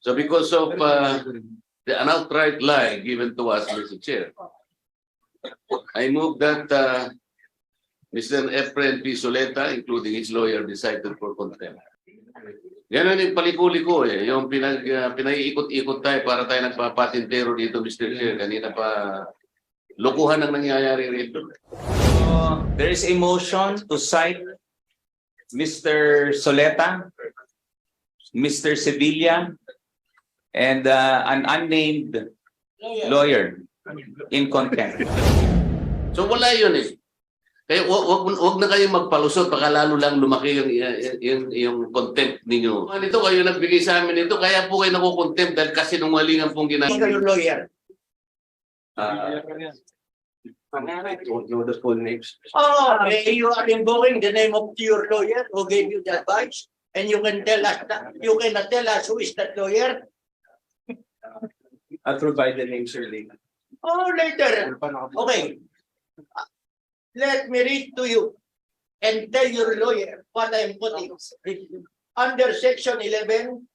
So because of an outright lie given to us, Mr. Chair, I move that Mr. Efren P. Soleta, including his lawyer, decided for contempt. Ganun yung paliko-liko eh. Yung pinaiikot-ikot tayo para tayo nagpapatintero dito, Mr. Chair. Kanina pa, lokohan ang nangyayari rito. There is a motion to cite Mr. Soleta, Mr. Sevilla, and an unnamed lawyer in contempt. So wala yun eh. Kaya wag na kayong magpalusot, baka lalo lang lumaki yung contempt ninyo. Nito kayo nagbigay sa amin nito, kaya po kayo nakukontempt dahil kasi nungalingan pong ginagawa. Kayo lawyer. I don't know the full names. Oh, you are invoking the name of your lawyer who gave you the advice, and you can tell us that you cannot tell us who is that lawyer. I'll provide the names sir later. Oh, later. Okay. Let me read to you and tell your lawyer what I am putting. Under Section 11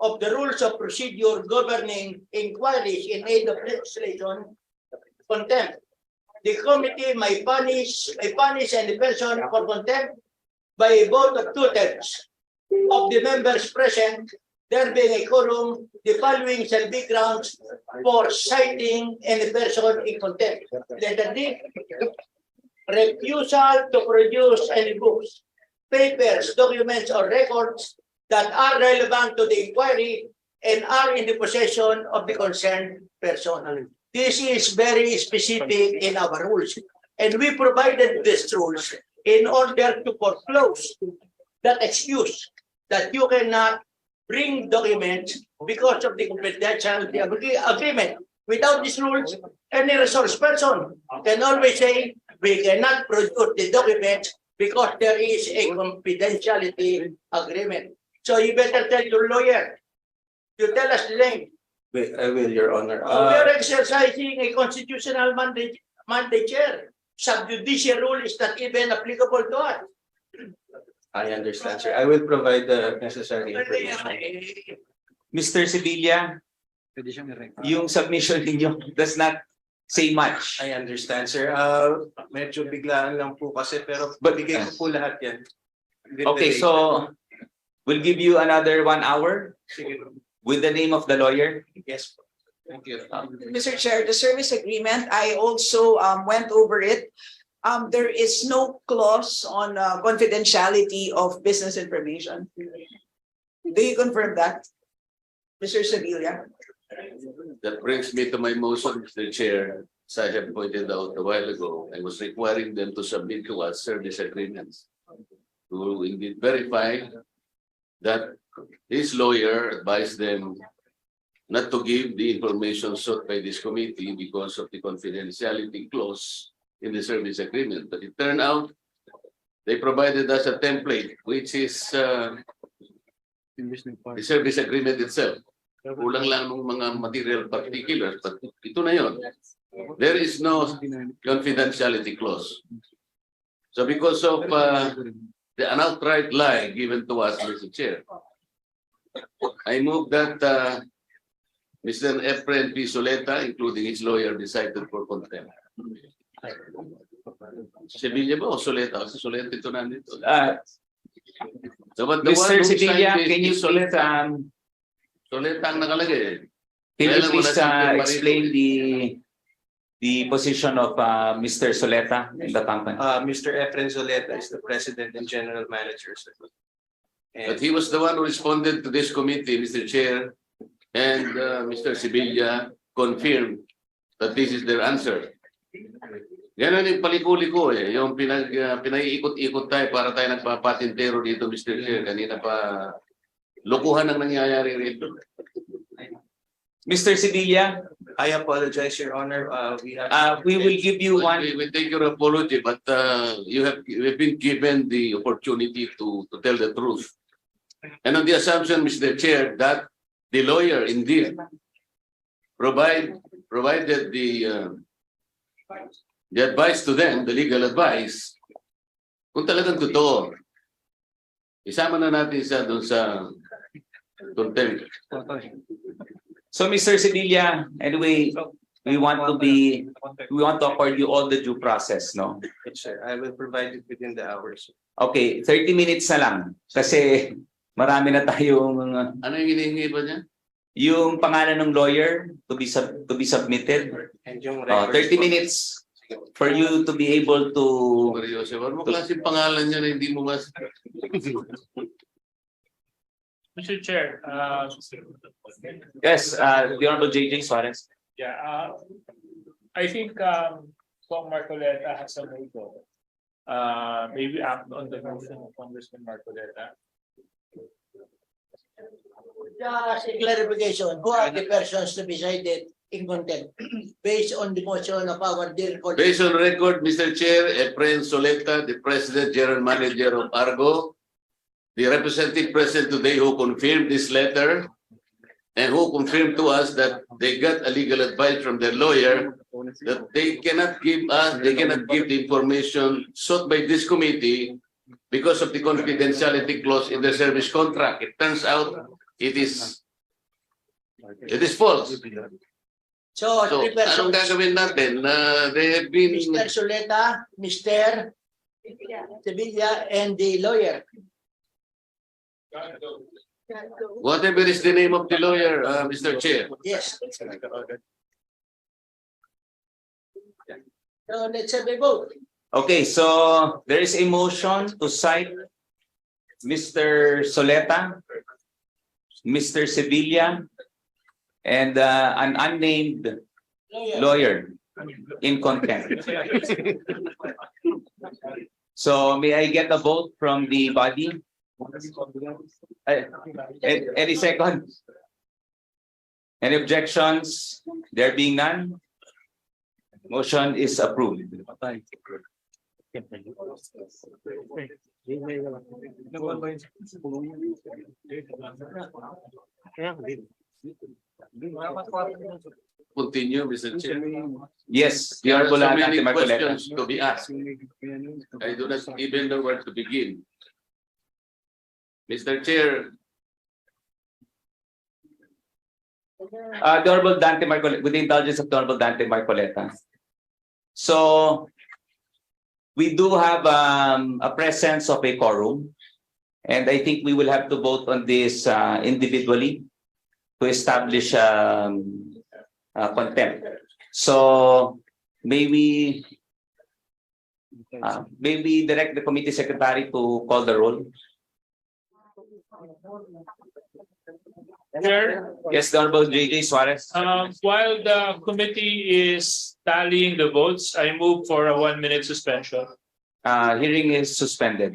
of the Rules of Procedure governing inquiries in aid of legislation, contempt. The committee may punish any person for contempt by a vote of 2/3 of the members present, there being a quorum. The following shall be grounds for citing any person in contempt. Letter D. Refusal to produce any books, papers, documents, or records that are relevant to the inquiry and are in the possession of the concerned person. This is very specific in our rules, and we provided these rules in order to foreclose that excuse that you cannot bring documents because of the confidentiality agreement. Without these rules, any resource person can always say, we cannot produce the documents because there is a confidentiality agreement. So you better tell your lawyer. You tell us the name. I will, Your Honor. We are exercising a constitutional mandate, Chair. Sub-judice rule is not even applicable to us. I understand, sir. I will provide the necessary information. Mr. Sevilla, yung submission ninyo does not say much. I understand, sir. Medyo biglaan lang po kasi, pero bigay ko po lahat yan. Okay, so we'll give you another 1 hour Sige. with the name of the lawyer. Yes. Thank you. Mr. Chair, the service agreement, I also went over it. There is no clause on confidentiality of business information. Do you confirm that, Mr. Sevilla? That brings me to my motion, Mr. Chair. As I have pointed out a while ago, I was requiring them to submit to us service agreements to indeed verify that his lawyer advised them not to give the information sought by this committee because of the confidentiality clause in the service agreement. But it turned out they provided us a template, which is the service agreement itself. Kulang lang ng mga material particulars, but ito na yon. There is no confidentiality clause. So because of an outright lie given to us, Mr. Chair, I move that Mr. Efren P. Soleta, including his lawyer, decided for contempt. Sevilla ba o Soleta? Kasi Soleta ito nandito. So, but the one Mr. who Sevilla, signed can you is please Soleta ang nakalagay. explain the position of Mr. Soleta in the company? Mr. Efren Soleta is the President and General Manager, sir. But he was the one who responded to this committee, Mr. Chair, and Mr. Sevilla confirmed that this is their answer. Ganun yung paliko-liko eh. Yung pinaiikot-ikot tayo para tayo nagpapatintero dito, Mr. Chair. Kanina pa, lokohan ang nangyayari rito. Mr. Sevilla, I apologize, Your Honor. we will give you one. We take your apology, but you have been given the opportunity to tell the truth. And on the assumption, Mr. Chair, that the lawyer indeed provided the advice to them, the legal advice, kung talagang totoo, isama na natin siya doon sa contempt. So, Mr. Sevilla, anyway, we want to accord you all the due process, no? Yes, sir. I will provide it within the hours. Okay, 30 minutes na lang. Kasi marami na tayong Ano yung hinihingi ba niya? yung pangalan ng lawyer to be submitted. And yung 30 minutes for you to be able to... Seryoso. Ano mo klaseng pangalan niya na hindi mo mas... Mr. Chair, Yes, the Honorable JJ Suarez. yeah, I think Kong Marcoleta has a move. Maybe act on the motion of Congressman Marcoleta. Just a clarification, who are the persons to be cited in contempt based on the motion of our dear colleague? Based on record, Mr. Chair, Efren Soleta, the President General Manager of Argo, the representative present today who confirmed this letter and who confirmed to us that they got a legal advice from their lawyer that they cannot give the information sought by this committee because of the confidentiality clause in the service contract. It turns out it is false. So, So, three anong persons, gagawin natin? They have been, Mr. Soleta, Mr. Sevilla, and the lawyer. whatever is the name of the lawyer, Mr. Chair. Yes. So let's have a vote. Okay, so there is a motion to cite Mr. Soleta, Mr. Sevilla, and an unnamed lawyer in contempt. So may I get a vote from the body? Any second? Any objections? There being none? Motion is approved. Continue, Mr. Chair. Yes, the There are Honorable so Ate many Marcoleta. questions to be asked. I do not even know where to begin. Mr. Chair, The Honorable Dante Marcoleta, with the indulgence of the Honorable Dante Marcoleta. So, we do have a presence of a quorum, and I think we will have to vote on this individually to establish contempt. So, may we direct the committee secretary to call the roll? Chair, Yes, the Honorable JJ Suarez. while the committee is tallying the votes, I move for a 1-minute suspension. Hearing is suspended.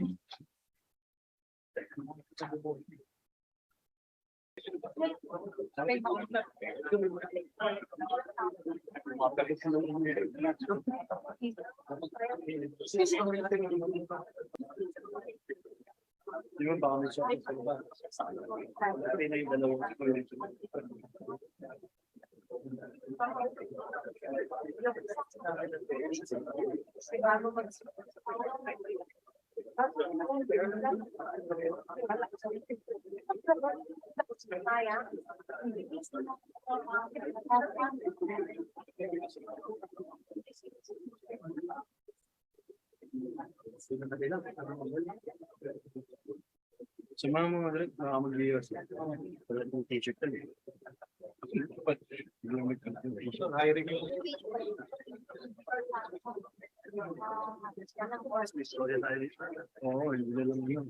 Sa mga direct, mag-viewers. Wala itong t-shirt talaga. Oo, hindi na lang yun.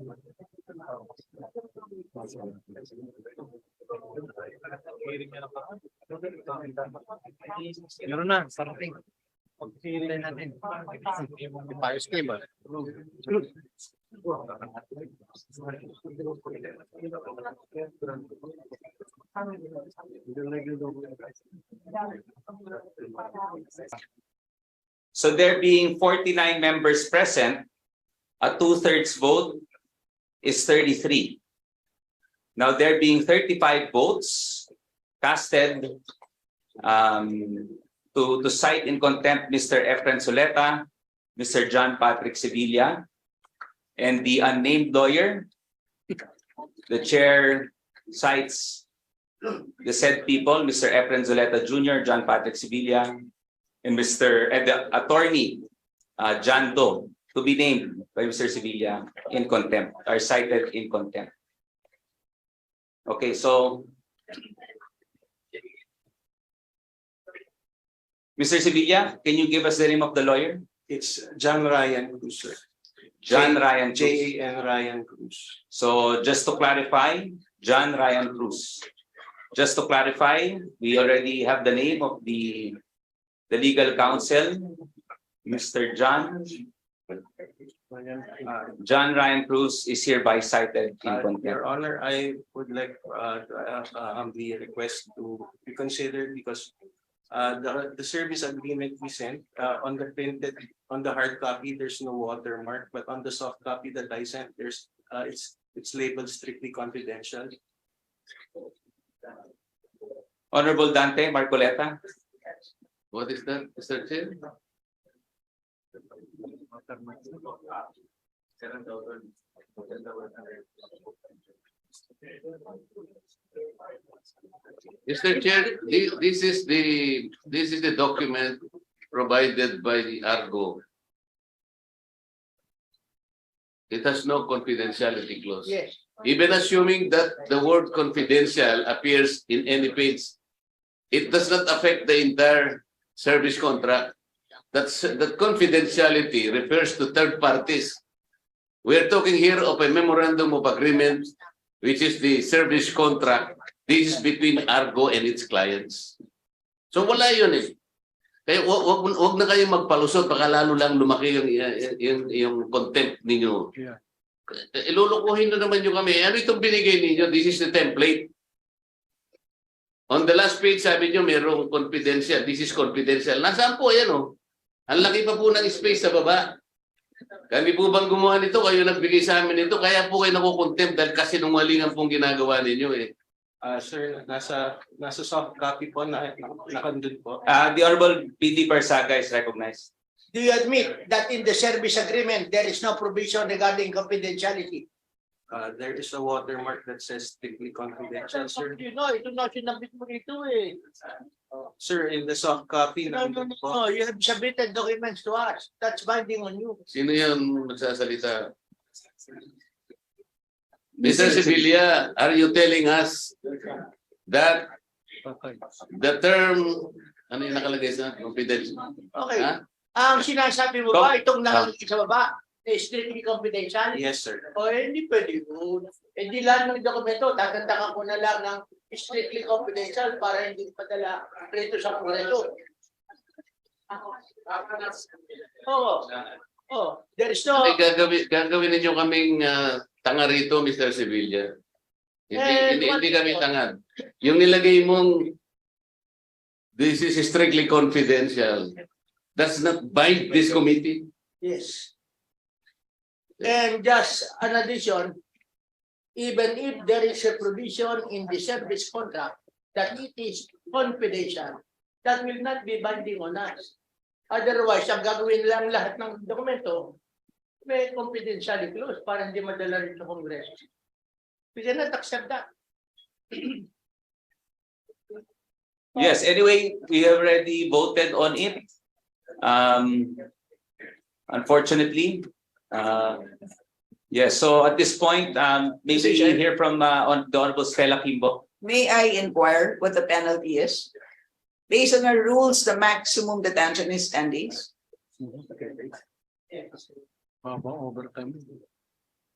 Meron na, parating. Pag-hearing natin. Payos kayo ba? So there being 49 members present, a 2/3 vote is 33. Now there being 35 votes casted to cite in contempt Mr. Efren Soleta, Mr. John Patrick Sevilla, and the unnamed lawyer, the chair cites the said people, Mr. Efren Zuleta Jr., John Patrick Sevilla, and the attorney John Doe, to be named by Mr. Sevilla in contempt, are cited in contempt. Okay, so Mr. Sevilla, can you give us the name of the lawyer? It's John Ryan Cruz, sir. John Ryan Cruz. J.A.N. Ryan Cruz. So just to clarify, John Ryan Cruz. Just to clarify, we already have the name of the legal counsel, Mr. John Ryan Cruz is hereby cited in contempt. Your Honor, I would like humbly request to be considered because the service agreement we sent on the hard copy, there's no watermark, but on the soft copy that I sent, there's it's labeled strictly confidential. Honorable Dante Marcoleta. What is that, Mr. Chair? Mr. Chair, this is the document provided by the Argo. It has no confidentiality clause. Yes. Even assuming that the word confidential appears in any page, it does not affect the entire service contract. That confidentiality refers to third parties. We are talking here of a memorandum of agreement, which is the service contract. This is between Argo and its clients. So wala yun eh. Kaya wag na kayo magpalusot, baka lalo lang lumaki yung contempt ninyo. Yeah. Ilulukuhin na naman nyo kami. Ano itong binigay ninyo? This is the template. On the last page, sabi nyo, mayroong confidential. This is confidential. Nasaan po? Ayan o. Ang laki pa po ng space sa baba. Kami po bang gumawa nito? Kayo nagbigay sa amin nito. Kaya po kayo nakukontempt dahil kasinungalingan pong ginagawa ninyo eh. Sir, nasa soft copy po nakandun po. The Honorable PD Barzaga is recognized. Do you admit that in the service agreement, there is no provision regarding confidentiality? There is a watermark that says strictly confidential, sir. You know, ito na sinabit mo ito eh. Sir, in the soft copy, No, nandun po. no, you have submitted documents to us. That's binding on you. Sino yan magsasalita? Mr. Sevilla, are you telling us that the term, ano yung nakalagay sa confidential? Okay. Ha? Ang sinasabi mo ba, itong nakalagay sa baba, is strictly confidential? Yes, sir. O hindi pwede po. Hindi lang ng dokumento, tagandakan ko na lang ng strictly confidential para hindi padala rito sa kongreso. Oo. Oh, there is no... Gagawin ninyo kaming tanga rito, Mr. Sevilla. Hindi kami tanga. Yung nilagay mong this is strictly confidential. Does not bind this committee. Yes. And just an addition, even if there is a provision in the service contract that it is confidential, that will not be binding on us. Otherwise, ang gagawin lang lahat ng dokumento, may confidentiality clause para hindi madala rin sa Congress. We cannot accept that. Yes, anyway, we already voted on it. Unfortunately, yes, so at this point, maybe we hear from the Honorable Stella Kimbo. May I inquire what the penalty is? Based on our rules, the maximum detention is 10 days.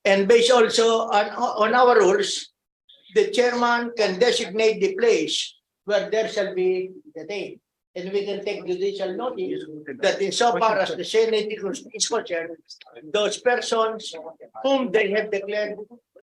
And based also on our rules, the chairman can designate the place where there shall be detained. And we can take judicial notice that insofar as the Senate is concerned, those persons whom they have declared